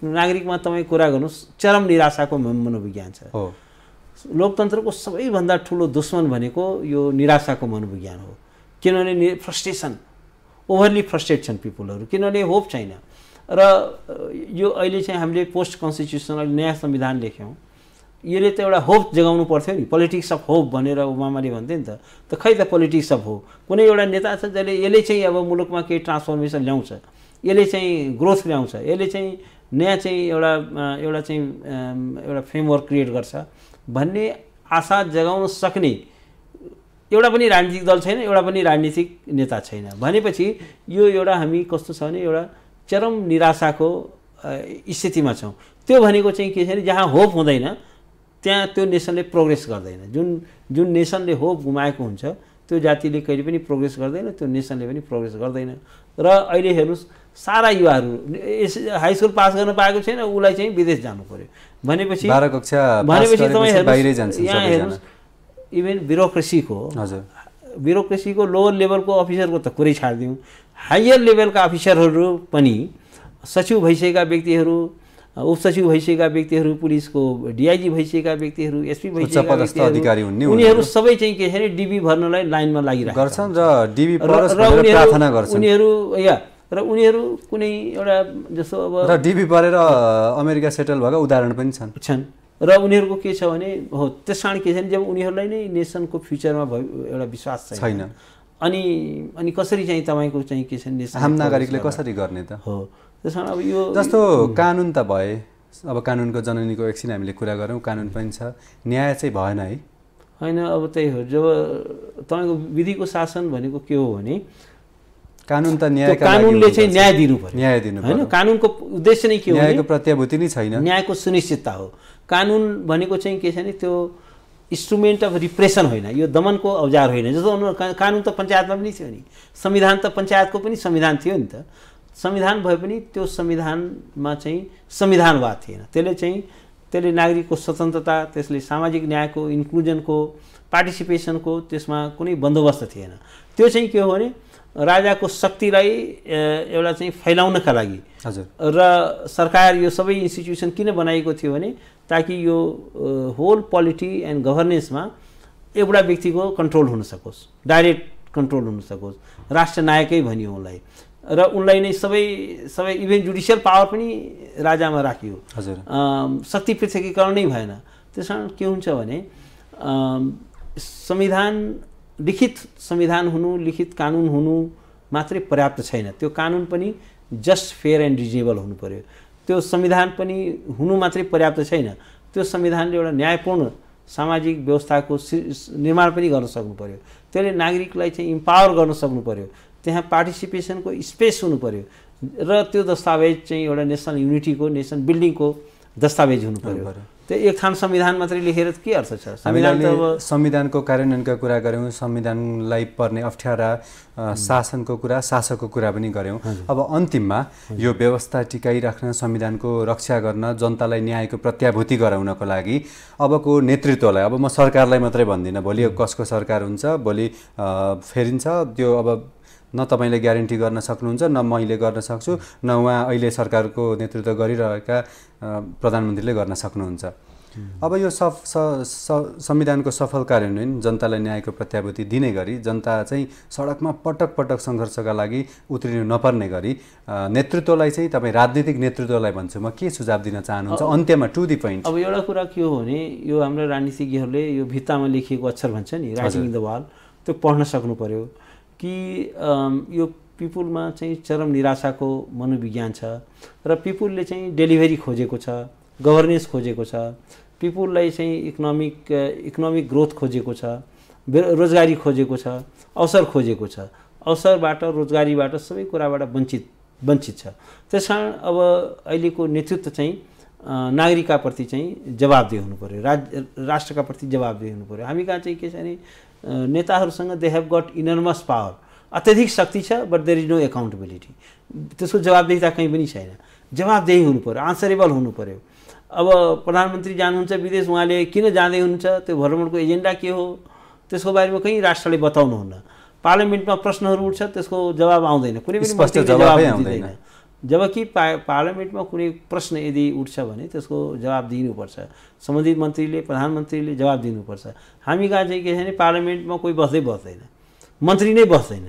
Speaker 2: नागरिकमा तपाईँ कुरा गर्नुहोस्, चरम निराशाको मनोविज्ञान छ। लोकतन्त्रको सबैभन्दा ठुलो दुश्मन भनेको यो निराशाको मनोविज्ञान हो। किनभने फ्रस्ट्रेसन, ओभरली फ्रस्ट्रेट छन् पिपुलहरू, किनभने होप छैन। र यो अहिले चाहिँ हामीले पोस्ट कन्स्टिट्युसनल नयाँ संविधान लेख्यौँ, यसले त एउटा होप जगाउनु पर्थ्यो नि। पोलिटिक्स अफ होप भनेर ओबामाले भन्थे नि त खै त पोलिटिक्स अफ होप। कुनै एउटा नेता छ जसले यसले चाहिँ अब मुलुकमा केही ट्रान्सफर्मेसन ल्याउँछ, यसले चाहिँ ग्रोथ ल्याउँछ, यसले चाहिँ नयाँ चाहिँ एउटा चाहिँ एउटा फ्रेमवर्क क्रिएट गर्छ भन्ने आशा जगाउन सक्ने एउटा पनि राजनीतिक दल छैन, एउटा पनि राजनीतिक नेता छैन। भनेपछि यो एउटा हामी कस्तो छ भने एउटा चरम निराशाको स्थितिमा छौँ। त्यो भनेको चाहिँ के छ भने जहाँ होप हुँदैन त्यहाँ त्यो नेसनले प्रोग्रेस गर्दैन। जुन नेसनले होप गुमाएको हुन्छ त्यो जातिले कहिले पनि प्रोग्रेस गर्दैन, त्यो नेसनले पनि प्रोग्रेस गर्दैन। र अहिले हेर्नुहोस्, सारा युवाहरू हाई स्कुल पास गर्न पाएको छैन, उसलाई चाहिँ विदेश जानु पर्यो भनेपछि
Speaker 1: 12 कक्षा
Speaker 2: तपाईँ हेर्नुहोस्, यहाँ हेर्नुहोस् इभन ब्युरोक्रेसीको लोवर लेभलको अफिसरको त कुरै छाडिदिउँ, हायर लेभलका अफिसरहरू पनि सचिव भइसकेका व्यक्तिहरू, उपसचिव भइसकेका व्यक्तिहरू, पुलिसको डिआइजी भइसकेका व्यक्तिहरू, एसपी भइसकेका व्यक्तिहरू, उनीहरू सबै चाहिँ के छ भने डिबी भर्नलाई लाइनमा लागिरहेका
Speaker 1: गर्छन् र डिबी परोस् भनेर प्रार्थना गर्छन्।
Speaker 2: उनीहरू कुनै एउटा जस्तो अब
Speaker 1: र डिबी परेर अमेरिका सेटल भएका उदाहरण पनि छन्।
Speaker 2: र उनीहरूको के छ भने हो त्यस कारण के छ भने जब उनीहरूलाई नै नेसनको फ्युचरमा एउटा विश्वास छैन, अनि कसरी चाहिँ तपाईँको चाहिँ के छ नेसन
Speaker 1: आम नागरिकले कसरी गर्ने त
Speaker 2: हो। त्यस कारण अब यो
Speaker 1: जस्तो कानुन त भए, अब कानुनको जननीको एकछिन हामीले कुरा गरौँ, कानुन पनि छ, न्याय चाहिँ भएन है?
Speaker 2: होइन, अब त्यही हो। जब तपाईँको विधिको शासन भनेको के हो भने
Speaker 1: कानुन त न्याय,
Speaker 2: कानुनले चाहिँ न्याय दिनु पर्यो,
Speaker 1: न्याय दिनु पर्यो
Speaker 2: होइन? कानुनको उद्देश्य नै के हो?
Speaker 1: न्यायको प्रत्याभूति नै छैन,
Speaker 2: न्यायको सुनिश्चितता हो। कानुन भनेको चाहिँ के छ भने त्यो इन्स्ट्रुमेन्ट अफ रिप्रेसन होइन, यो दमनको औजार होइन। जस्तो कानुन त पञ्चायतमा पनि थियो नि, संविधान त पञ्चायतको पनि संविधान थियो नि त। संविधान भए पनि त्यो संविधानमा चाहिँ संविधानवाद थिएन। त्यसले नागरिकको स्वतन्त्रता, त्यसले सामाजिक न्यायको, इन्क्लुजनको, पार्टिसिपेसनको त्यसमा कुनै बन्दोबस्त थिएन। त्यो चाहिँ के हो भने राजाको शक्तिलाई एउटा चाहिँ फैलाउनका लागि
Speaker 1: हजुर,
Speaker 2: र सरकार यो सबै इन्स्टिट्युसन किन बनाएको थियो भने ताकि यो होल पोलिटी एन्ड गभर्नेन्समा एउटा व्यक्तिको कन्ट्रोल हुन सकोस्, डाइरेक्ट कन्ट्रोल हुन सकोस्। राष्ट्र नायकै भनियो उनलाई, र उनलाई नै सबै इभेन जुडिसियल पावर पनि राजामा राखियो।
Speaker 1: हजुर,
Speaker 2: शक्ति पृथकीकरण नै भएन। त्यस कारण के हुन्छ भने संविधान, लिखित संविधान हुनु, लिखित कानुन हुनु मात्रै पर्याप्त छैन। त्यो कानुन पनि जस्ट, फेयर एन्ड रिजनेबल हुनु पर्यो। त्यो संविधान पनि हुनु मात्रै पर्याप्त छैन, त्यो संविधानले एउटा न्यायपूर्ण सामाजिक व्यवस्थाको निर्माण पनि गर्न सक्नु पर्यो। त्यसले नागरिकलाई चाहिँ इम्पावर गर्न सक्नु पर्यो, त्यहाँ पार्टिसिपेसनको स्पेस हुनु पर्यो, र त्यो दस्तावेज चाहिँ एउटा नेसनल युनिटीको, नेसन बिल्डिङको दस्तावेज हुनु पर्यो। त्यो एक थान संविधान मात्रै लेखेर के अर्थ छ?
Speaker 1: संविधानको कार्यान्वयनका कुरा गऱ्यौँ, संविधानलाई पर्ने अप्ठ्यारा शासनको कुरा, शासकको कुरा पनि गऱ्यौँ। अब अन्तिममा यो व्यवस्था टिकाइराख्न, संविधानको रक्षा गर्न, जनतालाई न्यायको प्रत्याभूति गराउनको लागि अबको नेतृत्वलाई, अब म सरकारलाई मात्रै भन्दिनँ, भोलि कसको सरकार हुन्छ, भोलि फेरिन्छ, त्यो अब न तपाईँले ग्यारेन्टी गर्न सक्नुहुन्छ, न मैले गर्न सक्छु, न उहाँ अहिले सरकारको नेतृत्व गरिरहेका प्रधानमन्त्रीले गर्न सक्नुहुन्छ। अब यो संविधानको सफल कार्यान्वयन, जनतालाई न्यायको प्रत्याभूति दिने गरी, जनता चाहिँ सडकमा पटक पटक सङ्घर्षका लागि उत्रिनु नपर्ने गरी नेतृत्वलाई चाहिँ, तपाईँ राजनीतिक नेतृत्वलाई भन्छु म, के सुझाव दिन चाहनुहुन्छ अन्त्यमा, टु दि पोइन्ट?
Speaker 2: अब एउटा कुरा के हो भने यो हाम्रो राजनीतिज्ञहरूले यो भित्तामा लेखिएको अक्षर भन्छ नि, राइटिङ इन द वाल, त्यो पढ्न सक्नु पर्यो कि यो पिपुलमा चाहिँ चरम निराशाको मनोविज्ञान छ, र पिपुलले चाहिँ डेलिभरी खोजेको छ, गभर्नेन्स खोजेको छ, पिपुललाई चाहिँ इकोनोमिक ग्रोथ खोजेको छ, रोजगारी खोजेको छ, अवसर खोजेको छ। अवसरबाट, रोजगारीबाट, सबै कुराबाट वञ्चित छ। त्यस कारण अब अहिलेको नेतृत्व चाहिँ नागरिकप्रति चाहिँ जवाबदेही हुनु पर्यो, राष्ट्रका प्रति जवाबदेही हुनु पर्यो। हामी कहाँ चाहिँ के छ भने नेताहरूसँग they have got enormous power, अत्यधिक शक्ति छ, but there is no accountability. त्यसको जवाबदेहिता कहीँ पनि छैन। जवाबदेही हुनु पर्यो, आन्सरेबल हुनु पर्यो। अब प्रधानमन्त्री जानुहुन्छ विदेश, उहाँले किन जाँदै हुनुहुन्छ, त्यो भ्रमणको एजेन्डा के हो, त्यसको बारेमा कहीँ राष्ट्रले बताउनुहुन्न। पार्लियामेन्टमा प्रश्नहरू उठ्छ, त्यसको जवाब आउँदैन, कुनै पनि मन्त्रीले जवाब दिँदैन। जबकि पार्लियामेन्टमा कुनै प्रश्न यदि उठ्छ भने त्यसको जवाब दिनुपर्छ, सम्बन्धित मन्त्रीले, प्रधानमन्त्रीले जवाब दिनुपर्छ। हामी कहाँ चाहिँ के छ भने पार्लियामेन्टमा कोही बस्दैन, मन्त्री नै बस्दैन,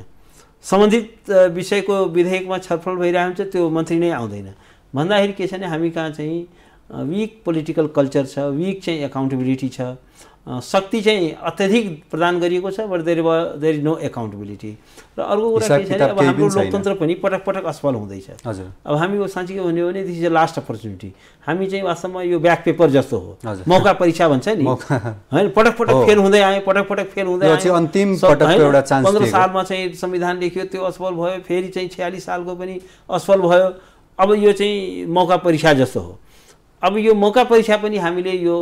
Speaker 2: सम्बन्धित विषयको विधेयकमा छलफल भइरहेको हुन्छ, त्यो मन्त्री नै आउँदैन। भन्दाखेरि के छ भने हामी कहाँ चाहिँ विक पोलिटिकल कल्चर छ, विक चाहिँ एकाउन्टेबिलिटी छ, शक्ति चाहिँ अत्यधिक प्रदान गरिएको छ, but there is no accountability. र अर्को कुरा के छ भने अब हाम्रो लोकतन्त्र पनि पटक पटक असफल हुँदैछ। अब हामी साँच्चै के भन्यो भने this is a last opportunity. हामी चाहिँ वास्तवमा यो ब्याक पेपर जस्तो हो, मौका परीक्षा भन्छ नि, होइन? पटक पटक फेल हुँदै आए, पटक पटक फेल हुँदै आए।
Speaker 1: अन्तिम पटकको एउटा चान्स
Speaker 2: 15 सालमा चाहिँ संविधान लेखियो, त्यो असफल भयो, फेरि चाहिँ 46 सालको पनि असफल भयो। अब यो चाहिँ मौका परीक्षा जस्तो हो। अब यो मौका परीक्षा पनि हामीले यो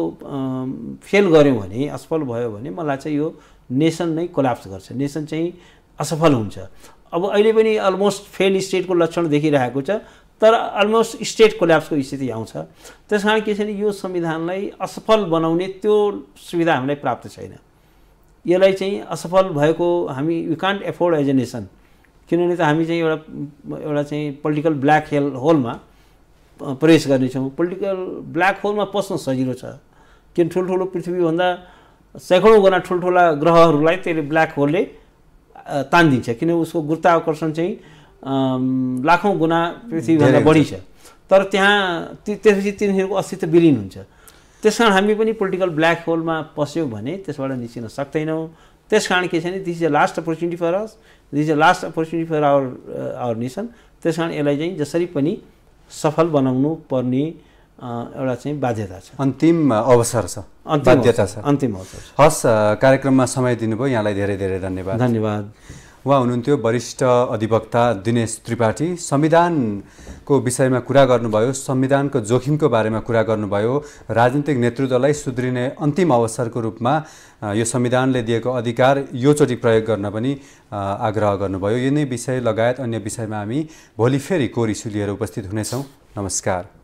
Speaker 2: फेल गऱ्यौँ भने, असफल भयो भने मलाई चाहिँ यो नेसन नै कोल्याप्स गर्छ, नेसन चाहिँ असफल हुन्छ। अब अहिले पनि अलमोस्ट फेल स्टेटको लक्षण देखिरहेको छ, तर अलमोस्ट स्टेट कोल्याप्सको स्थिति आउँछ। त्यस कारण के छ भने यो संविधानलाई असफल बनाउने त्यो सुविधा हामीलाई प्राप्त छैन। यसलाई चाहिँ असफल भएको हामी we can't afford as a nation, किनभने त हामी चाहिँ एउटा चाहिँ पोलिटिकल ब्ल्याक होलमा प्रवेश गर्नेछौँ। पोलिटिकल ब्ल्याक होलमा पस्न सजिलो छ, किन ठुल्ठुलो पृथ्वीभन्दा सैकडौँ गुणा ठुल्ठुला ग्रहहरूलाई त्यसले ब्ल्याक होलले तान्दिन्छ, किन उसको गुरुत्वाकर्षण चाहिँ लाखौँ गुणा पृथ्वीभन्दा बढी छ। तर त्यहाँ त्यसपछि तिनीहरूको अस्तित्व विलीन हुन्छ। त्यस कारण हामी पनि पोलिटिकल ब्ल्याक होलमा पस्यौँ भने त्यसबाट निस्किन सक्दैनौँ। त्यस कारण के छ भने this is a last opportunity for us, this is a last opportunity for our nation. त्यस कारण यसलाई चाहिँ जसरी पनि सफल बनाउनु पर्ने एउटा चाहिँ बाध्यता छ,
Speaker 1: अन्तिम अवसर छ, बाध्यता छ,
Speaker 2: अन्तिम अवसर छ।
Speaker 1: हस्, कार्यक्रममा समय दिनुभयो, यहाँलाई धेरै धेरै धन्यवाद।
Speaker 2: धन्यवाद।
Speaker 1: उहाँ हुनुहुन्थ्यो वरिष्ठ अधिवक्ता दिनेश त्रिपाठी। संविधानको विषयमा कुरा गर्नुभयो, संविधानको जोखिमको बारेमा कुरा गर्नुभयो, राजनीतिक नेतृत्वलाई सुध्रिने अन्तिम अवसरको रूपमा यो संविधानले दिएको अधिकार योचोटि प्रयोग गर्न पनि आग्रह गर्नुभयो। यिनै विषय लगायत अन्य विषयमा हामी भोलि फेरि कोर इस्यु लिएर उपस्थित हुनेछौँ। नमस्कार।